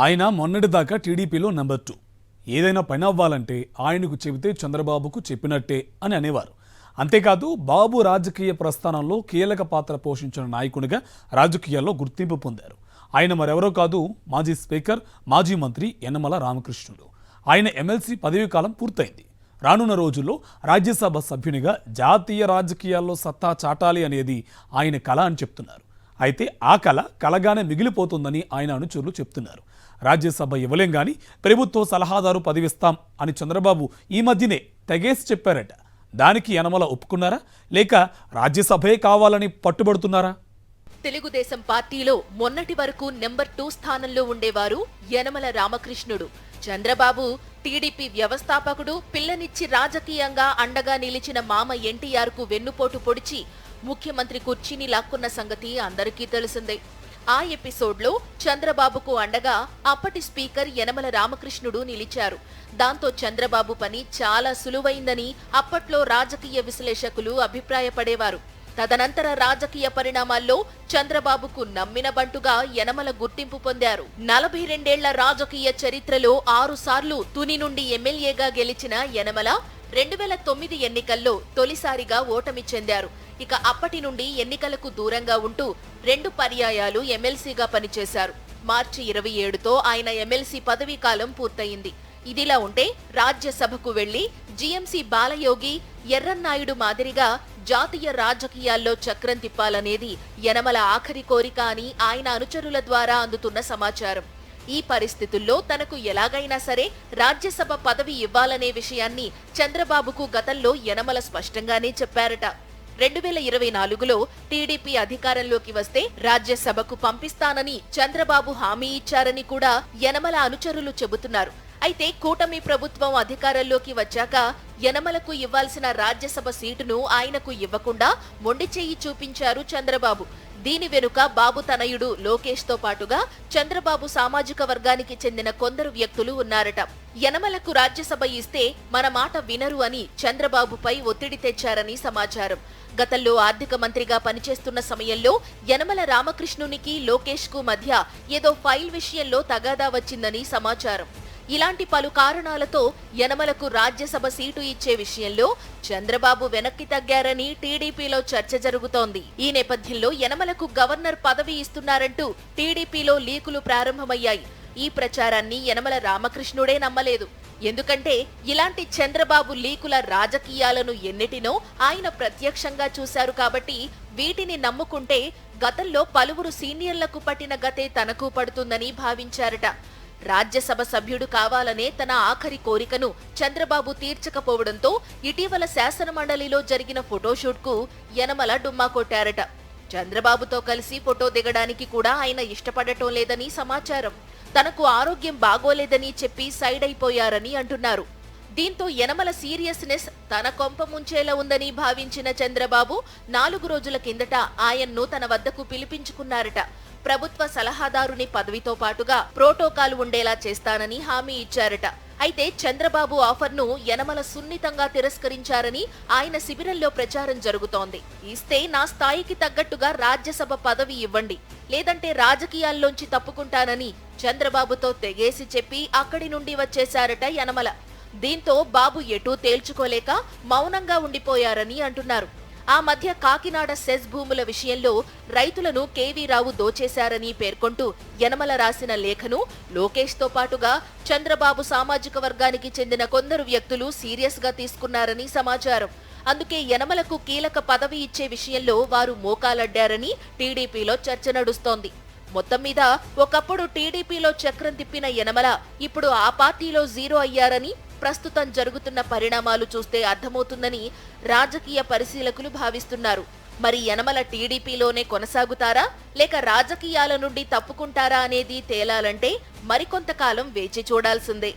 ఆయన మొన్నటిదాకా టీడీపీలో నెంబర్ 2. ఏదైనా పని అవ్వాలంటే ఆయనకు చెబితే చంద్రబాబుకు చెప్పినట్టే అని అనేవారు. అంతేకాదు బాబు రాజకీయ ప్రస్థానంలో కీలక పాత్ర పోషించిన నాయకునిగా రాజకీయాల్లో గుర్తింపు పొందారు. ఆయన మరెవరో కాదు, మాజీ స్పీకర్, మాజీ మంత్రి యనమల రామకృష్ణుడు. ఆయన ఎమ్మెల్సీ పదవీ కాలం పూర్తయింది. రానున్న రోజుల్లో రాజ్యసభ సభ్యునిగా జాతీయ రాజకీయాల్లో సత్తా చాటాలి అనేది ఆయన కల అని చెప్తున్నారు. అయితే ఆ కల కలగానే మిగిలిపోతుందని ఆయన అనుచరులు చెప్తున్నారు. రాజ్యసభ ఇవ్వలేం గాని ప్రభుత్వ సలహాదారు పదవిస్తాం అని చంద్రబాబు ఈ మధ్యనే తెగేసి చెప్పారట. దానికి యనమల ఒప్పుకున్నారా, లేక రాజ్యసభే కావాలని పట్టుబడుతున్నారా? తెలుగుదేశం పార్టీలో మొన్నటి వరకు నెంబర్ 2 స్థానంలో ఉండేవారు యనమల రామకృష్ణుడు. చంద్రబాబు టీడీపీ వ్యవస్థాపకుడు, పిల్లనిచ్చి రాజకీయంగా అండగా నిలిచిన మామ ఎన్టీఆర్ కు వెన్నుపోటు పొడిచి ముఖ్యమంత్రి కుర్చీని లాక్కున్న సంగతి అందరికీ తెలిసిందే. ఆ ఎపిసోడ్లో చంద్రబాబుకు అండగా అప్పటి స్పీకర్ యనమల రామకృష్ణుడు నిలిచారు. దాంతో చంద్రబాబు పని చాలా సులువైందని అప్పట్లో రాజకీయ విశ్లేషకులు అభిప్రాయపడేవారు. తదనంతర రాజకీయ పరిణామాల్లో చంద్రబాబుకు నమ్మిన బంటుగా యనమల గుర్తింపు పొందారు. 42 రాజకీయ చరిత్రలో 6 సార్లు తుని నుండి ఎమ్మెల్యేగా గెలిచిన యనమల 2009 ఎన్నికల్లో తొలిసారిగా ఓటమి చెందారు. ఇక అప్పటి నుండి ఎన్నికలకు దూరంగా ఉంటూ 2 పర్యాయాలు ఎమ్మెల్సీగా పనిచేశారు. మార్చి 27తో ఆయన ఎమ్మెల్సీ పదవీ కాలం పూర్తయింది. ఇదిలా ఉంటే రాజ్యసభకు వెళ్లి జీఎంసీ బాలయోగి, ఎర్రన్నాయుడు మాదిరిగా జాతీయ రాజకీయాల్లో చక్రం తిప్పాలనేది యనమల ఆఖరి కోరిక అని ఆయన అనుచరుల ద్వారా అందుతున్న సమాచారం. ఈ పరిస్థితుల్లో తనకు ఎలాగైనా సరే రాజ్యసభ పదవి ఇవ్వాలనే విషయాన్ని చంద్రబాబుకు గతంలో యనమల స్పష్టంగానే చెప్పారట. 2024లో టీడీపీ అధికారంలోకి వస్తే రాజ్యసభకు పంపిస్తానని చంద్రబాబు హామీ ఇచ్చారని కూడా యనమల అనుచరులు చెబుతున్నారు. అయితే కూటమి ప్రభుత్వం అధికారంలోకి వచ్చాక యనమలకు ఇవ్వాల్సిన రాజ్యసభ సీటును ఆయనకు ఇవ్వకుండా మొండి చెయ్యి చూపించారు చంద్రబాబు. దీని వెనుక బాబు తనయుడు లోకేష్ తో పాటుగా చంద్రబాబు సామాజిక వర్గానికి చెందిన కొందరు వ్యక్తులు ఉన్నారట. యనమలకు రాజ్యసభ ఇస్తే మన మాట వినరు అని చంద్రబాబుపై ఒత్తిడి తెచ్చారని సమాచారం. గతంలో ఆర్థిక మంత్రిగా పనిచేస్తున్న సమయంలో యనమల రామకృష్ణునికి లోకేష్ కు మధ్య ఏదో ఫైల్ విషయంలో తగాదా వచ్చిందని సమాచారం. ఇలాంటి పలు కారణాలతో యనమలకు రాజ్యసభ సీటు ఇచ్చే విషయంలో చంద్రబాబు వెనక్కి తగ్గారని టీడీపీలో చర్చ జరుగుతోంది. ఈ నేపథ్యంలో యనమలకు గవర్నర్ పదవి ఇస్తున్నారంటూ టీడీపీలో లీకులు ప్రారంభమయ్యాయి. ఈ ప్రచారాన్ని యనమల రామకృష్ణుడే నమ్మలేదు. ఎందుకంటే ఇలాంటి చంద్రబాబు లీకుల రాజకీయాలను ఎన్నిటినో ఆయన ప్రత్యక్షంగా చూశారు కాబట్టి వీటిని నమ్ముకుంటే గతంలో పలువురు సీనియర్లకు పట్టిన గతే తనకు పడుతుందని భావించారట. రాజ్యసభ సభ్యుడు కావాలనే తన ఆఖరి కోరికను చంద్రబాబు తీర్చకపోవడంతో ఇటీవల శాసనమండలిలో జరిగిన ఫోటోషూట్ కు యనమల డుమ్మా కొట్టారట. చంద్రబాబుతో కలిసి ఫోటో దిగడానికి కూడా ఆయన ఇష్టపడటం లేదని సమాచారం. తనకు ఆరోగ్యం బాగోలేదని చెప్పి సైడ్ అయిపోయారని అంటున్నారు. దీంతో యనమల సీరియస్నెస్ తన కొంప ముంచేలా ఉందని భావించిన చంద్రబాబు 4 రోజుల కిందట ఆయన్ను తన వద్దకు పిలిపించుకున్నారట. ప్రభుత్వ సలహాదారుని పదవితో పాటుగా ప్రోటోకాల్ ఉండేలా చేస్తానని హామీ ఇచ్చారట. అయితే చంద్రబాబు ఆఫర్ను యనమల సున్నితంగా తిరస్కరించారని ఆయన శిబిరంలో ప్రచారం జరుగుతోంది. ఇస్తే నా స్థాయికి తగ్గట్టుగా రాజ్యసభ పదవి ఇవ్వండి, లేదంటే రాజకీయాల్లోంచి తప్పుకుంటానని చంద్రబాబుతో తెగేసి చెప్పి అక్కడి నుండి వచ్చేశారట యనమల. దీంతో బాబు ఎటూ తేల్చుకోలేక మౌనంగా ఉండిపోయారని అంటున్నారు. ఆ మధ్య కాకినాడ సెస్ భూముల విషయంలో రైతులను కేవీ రావు దోచేశారని పేర్కొంటూ యనమల రాసిన లేఖను లోకేష్ తో పాటుగా చంద్రబాబు సామాజిక వర్గానికి చెందిన కొందరు వ్యక్తులు సీరియస్ గా తీసుకున్నారని సమాచారం. అందుకే యనమలకు కీలక పదవి ఇచ్చే విషయంలో వారు మోకాలడ్డారని టీడీపీలో చర్చ నడుస్తోంది. మొత్తం మీద ఒకప్పుడు టీడీపీలో చక్రం తిప్పిన యనమల ఇప్పుడు ఆ పార్టీలో జీరో అయ్యారని ప్రస్తుతం జరుగుతున్న పరిణామాలు చూస్తే అర్థమవుతుందని రాజకీయ పరిశీలకులు భావిస్తున్నారు. మరి యనమల టీడీపీలోనే కొనసాగుతారా, లేక రాజకీయాల నుండి తప్పుకుంటారా అనేది తేలాలంటే మరికొంతకాలం వేచి చూడాల్సిందే.